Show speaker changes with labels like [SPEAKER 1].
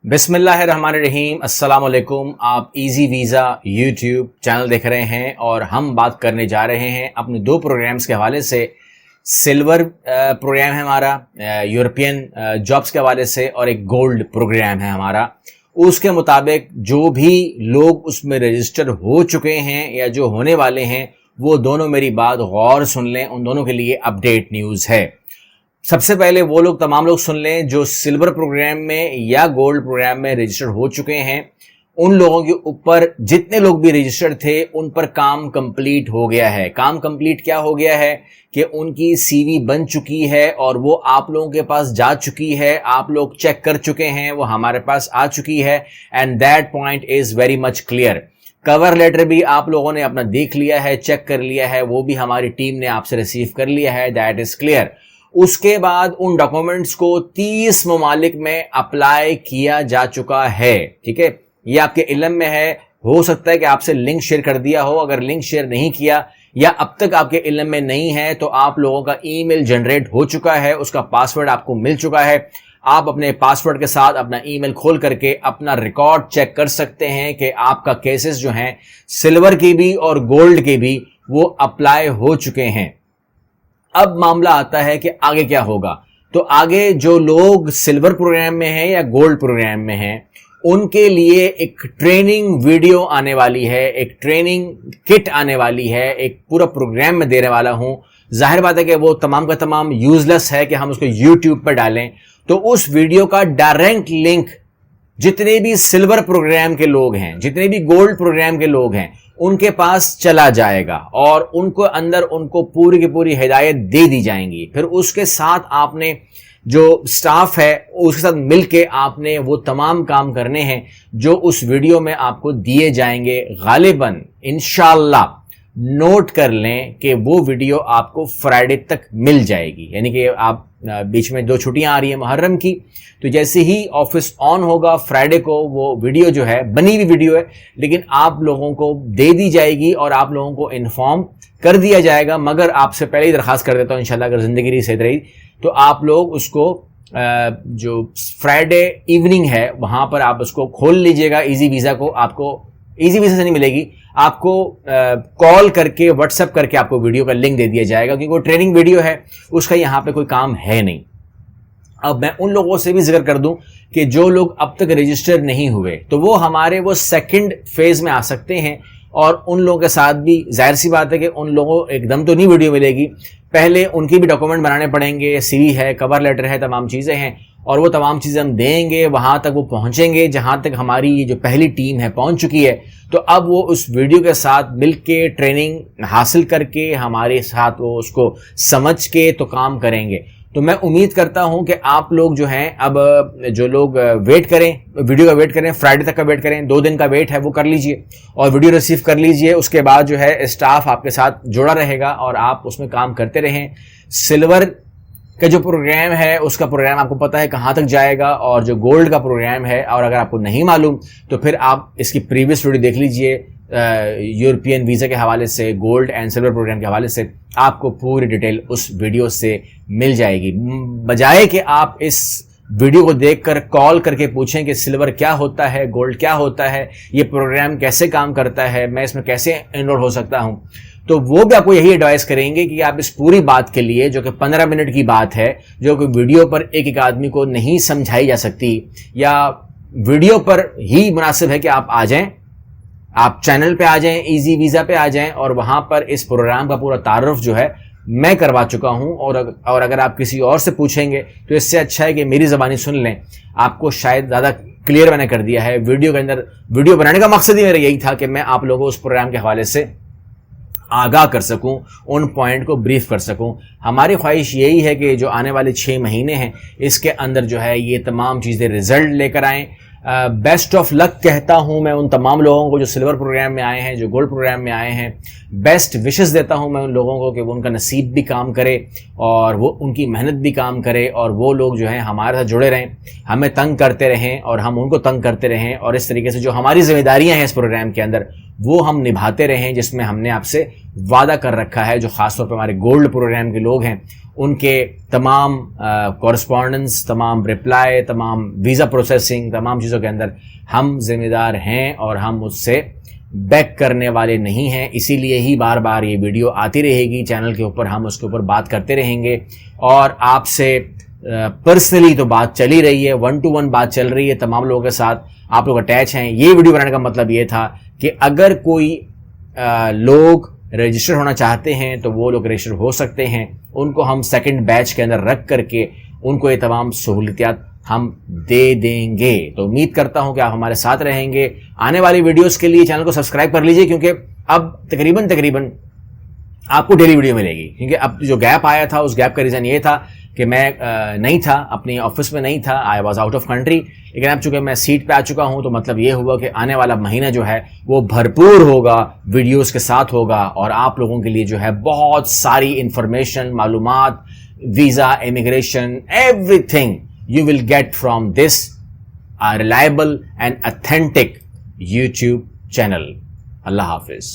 [SPEAKER 1] बिस्मिल्लाहिर्रहमानिर्रहीम। अस्सलाम वालेकुम। आप इजी वीज़ा यूट्यूब चैनल देख रहे हैं और हम बात करने जा रहे हैं अपने दो प्रोग्राम्स के हवाले से। सिल्वर प्रोग्राम है हमारा यूरोपियन जॉब्स के हवाले से, और एक गोल्ड प्रोग्राम है हमारा। उसके मुताबिक जो भी लोग उसमें रजिस्टर हो चुके हैं या जो होने वाले हैं, वो दोनों मेरी बात गौर सुन लें। उन दोनों के लिए अपडेट न्यूज़ है। सबसे पहले वो लोग तमाम लोग सुन लें जो सिल्वर प्रोग्राम में या गोल्ड प्रोग्राम में रजिस्टर हो चुके हैं। उन लोगों के ऊपर जितने लोग भी रजिस्टर थे उन पर काम कंप्लीट हो गया है। काम कंप्लीट क्या हो गया है कि उनकी सीवी बन चुकी है और वो आप लोगों के पास जा चुकी है। आप लोग चेक कर चुके हैं, वो हमारे पास आ चुकी है। And that point is very much clear. Cover letter भी आप लोगों ने अपना देख लिया है, चेक कर लिया है, वो भी हमारी टीम ने आपसे रिसीव कर लिया है। That is clear. उसके बाद उन डॉक्यूमेंट्स को 30 ममालिक में अप्लाई किया जा चुका है। ठीक है, ये आपके इल्म में है। हो सकता है कि आपसे लिंक शेयर कर दिया हो। अगर लिंक शेयर नहीं किया या अब तक आपके इल्म में नहीं है तो आप लोगों का ईमेल जनरेट हो चुका है, उसका पासवर्ड आपको मिल चुका है। आप अपने पासवर्ड के साथ अपना ईमेल खोल करके अपना रिकॉर्ड चेक कर सकते हैं कि आपका केसेस जो हैं सिल्वर के भी और गोल्ड के भी वो अप्लाई हो चुके हैं। अब मामला आता है कि आगे क्या होगा। तो आगे जो लोग सिल्वर प्रोग्राम में हैं या गोल्ड प्रोग्राम में हैं उनके लिए एक ट्रेनिंग वीडियो आने वाली है, एक ट्रेनिंग किट आने वाली है, एक पूरा प्रोग्राम में देने वाला हूं। जाहिर बात है कि वो तमाम का तमाम यूजलेस है कि हम उसको यूट्यूब पर डालें। तो उस वीडियो का डायरेक्ट लिंक जितने भी सिल्वर प्रोग्राम के लोग हैं, जितने भी गोल्ड प्रोग्राम के लोग हैं, उनके पास चला जाएगा और उनको अंदर उनको पूरी की पूरी हिदायत दे दी जाएंगी। फिर उसके साथ आपने जो स्टाफ है उसके साथ मिलके आपने वो तमाम काम करने हैं जो उस वीडियो में आपको दिए जाएंगे। गालिबन इंशाअल्लाह नोट कर लें कि वो वीडियो आपको फ्राइडे तक मिल जाएगी। यानी कि आप बीच में 2 छुट्टियां आ रही हैं मुहर्रम की, तो जैसे ही ऑफिस ऑन होगा फ्राइडे को वो वीडियो जो है बनी हुई वीडियो है, लेकिन आप लोगों को दे दी जाएगी और आप लोगों को इन्फॉर्म कर दिया जाएगा। मगर आपसे पहले ही दरखास्त कर देता हूं, इंशाल्लाह अगर जिंदगी सही रही तो आप लोग उसको जो फ्राइडे इवनिंग है वहां पर आप उसको खोल लीजिएगा। इजी वीज़ा को आपको इजी वीज़ा से नहीं मिलेगी, आपको कॉल करके व्हाट्सएप करके आपको वीडियो का लिंक दे दिया जाएगा, क्योंकि वो ट्रेनिंग वीडियो है, उसका यहाँ पे कोई काम है नहीं। अब मैं उन लोगों से भी जिक्र कर दूं कि जो लोग अब तक रजिस्टर नहीं हुए तो वो हमारे वो सेकंड फेज में आ सकते हैं, और उन लोगों के साथ भी जाहिर सी बात है कि उन लोगों एकदम तो नहीं वीडियो मिलेगी। पहले उनकी भी डॉक्यूमेंट बनाने पड़ेंगे, सीवी है, कवर लेटर है, तमाम चीज़ें हैं, और वो तमाम चीज़ें हम देंगे। वहाँ तक वो पहुँचेंगे जहाँ तक हमारी ये जो पहली टीम है पहुँच चुकी है। तो अब वो उस वीडियो के साथ मिल के ट्रेनिंग हासिल करके हमारे साथ वो उसको समझ के तो काम करेंगे। तो मैं उम्मीद करता हूं कि आप लोग जो हैं, अब जो लोग वेट करें, वीडियो का वेट करें, फ्राइडे तक का वेट करें, 2 दिन का वेट है वो कर लीजिए और वीडियो रिसीव कर लीजिए। उसके बाद जो है स्टाफ आपके साथ जुड़ा रहेगा और आप उसमें काम करते रहें। सिल्वर का जो प्रोग्राम है उसका प्रोग्राम आपको पता है कहाँ तक जाएगा, और जो गोल्ड का प्रोग्राम है, और अगर आपको नहीं मालूम तो फिर आप इसकी प्रीवियस वीडियो देख लीजिए। यूरोपियन वीज़ा के हवाले से, गोल्ड एंड सिल्वर प्रोग्राम के हवाले से आपको पूरी डिटेल उस वीडियो से मिल जाएगी। बजाय कि आप इस वीडियो को देखकर कॉल करके पूछें कि सिल्वर क्या होता है, गोल्ड क्या होता है, ये प्रोग्राम कैसे काम करता है, मैं इसमें कैसे एनरोल हो सकता हूं, तो वो भी आपको यही एडवाइस करेंगे कि आप इस पूरी बात के लिए, जो कि 15 मिनट की बात है, जो कि वीडियो पर एक एक आदमी को नहीं समझाई जा सकती, या वीडियो पर ही मुनासिब है कि आप आ जाएं, आप चैनल पे आ जाएं, इजी वीज़ा पे आ जाएं, और वहां पर इस प्रोग्राम का पूरा तारुफ जो है मैं करवा चुका हूं। और अगर आप किसी और से पूछेंगे तो इससे अच्छा है कि मेरी ज़बानी सुन लें, आपको शायद ज़्यादा क्लियर मैंने कर दिया है। वीडियो के अंदर वीडियो बनाने का मकसद ही मेरा यही था कि मैं आप लोगों को उस प्रोग्राम के हवाले से आगाह कर सकूं, उन पॉइंट को ब्रीफ कर सकूं। हमारी ख्वाहिश यही है कि जो आने वाले 6 महीने हैं इसके अंदर जो है ये तमाम चीज़ें रिजल्ट लेकर आएँ। बेस्ट ऑफ लक कहता हूं मैं उन तमाम लोगों को जो सिल्वर प्रोग्राम में आए हैं, जो गोल्ड प्रोग्राम में आए हैं। बेस्ट विशेस देता हूं मैं उन लोगों को कि वो उनका नसीब भी काम करे और वो उनकी मेहनत भी काम करे, और वो लोग जो हैं हमारे साथ जुड़े रहें, हमें तंग करते रहें और हम उनको तंग करते रहें, और इस तरीके से जो हमारी जिम्मेदारियां हैं इस प्रोग्राम के अंदर وہ ہم نبھاتے رہیں جس میں ہم نے آپ سے وعدہ کر رکھا ہے. جو خاص طور پہ ہمارے گولڈ پروگرام کے لوگ ہیں ان کے تمام کورسپونڈنس, تمام رپلائی, تمام ویزا پروسیسنگ, تمام چیزوں کے اندر ہم ذمہ دار ہیں اور ہم اس سے بیک کرنے والے نہیں ہیں. اسی لیے ہی بار بار یہ ویڈیو آتی رہے گی چینل کے اوپر, ہم اس کے اوپر بات کرتے رہیں گے. اور آپ سے پرسنلی تو بات چلی رہی ہے, 1-to-1 بات چل رہی ہے تمام لوگوں کے ساتھ, آپ لوگ اٹیچ ہیں. یہ ویڈیو بنانے کا مطلب یہ تھا کہ اگر کوئی لوگ رجسٹر ہونا چاہتے ہیں تو وہ لوگ رجسٹر ہو سکتے ہیں. ان کو ہم سیکنڈ بیچ کے اندر رکھ کر کے ان کو یہ تمام سہولیات ہم دے دیں گے. تو امید کرتا ہوں کہ آپ ہمارے ساتھ رہیں گے. آنے والی ویڈیوز کے لیے چینل کو سبسکرائب کر لیجئے, کیونکہ اب تقریباً آپ کو ڈیلی ویڈیو ملے گی. کیونکہ اب جو گیپ آیا تھا اس گیپ کا ریزن یہ تھا کہ میں نہیں تھا, اپنی آفس میں نہیں تھا, I was out of country. لیکن اب چونکہ میں سیٹ پہ آ چکا ہوں تو مطلب یہ ہوا کہ آنے والا مہینہ جو ہے وہ بھرپور ہوگا, ویڈیوز کے ساتھ ہوگا, اور آپ لوگوں کے لیے جو ہے بہت ساری انفارمیشن, معلومات, visa, immigration, every thing you will get from this reliable and authentic YouTube channel. Allah Hafiz.